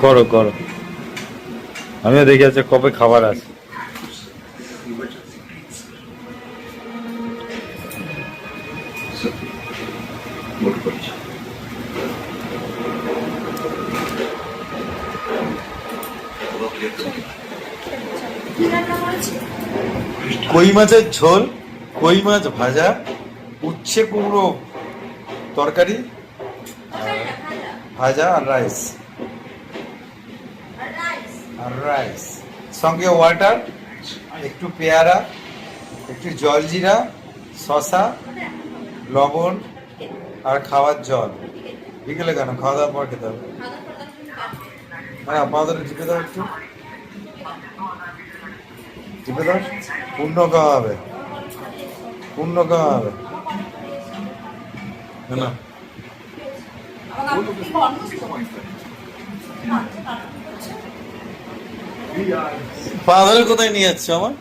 করো করো, আমিও দেখে আছে কবে খাবার আছে। কই মাছের ঝোল, কই মাছ ভাজা, উচ্ছে কুমড়ো তরকারি, ভাজা আর রাইস, সঙ্গে ওয়াটার, একটু পেয়ারা, একটু জলজিরা, শশা, লবণ আর খাওয়ার জল। বিকেলে কেন, খাওয়া দাওয়ার পর খেতে হবে। হ্যাঁ, আমাদের টিপে দাও, একটু টিপে দাও, পূর্ণ খাওয়া হবে, পূর্ণ খাওয়া হবে না। পাগল কোথায় নিয়ে যাচ্ছে আমার?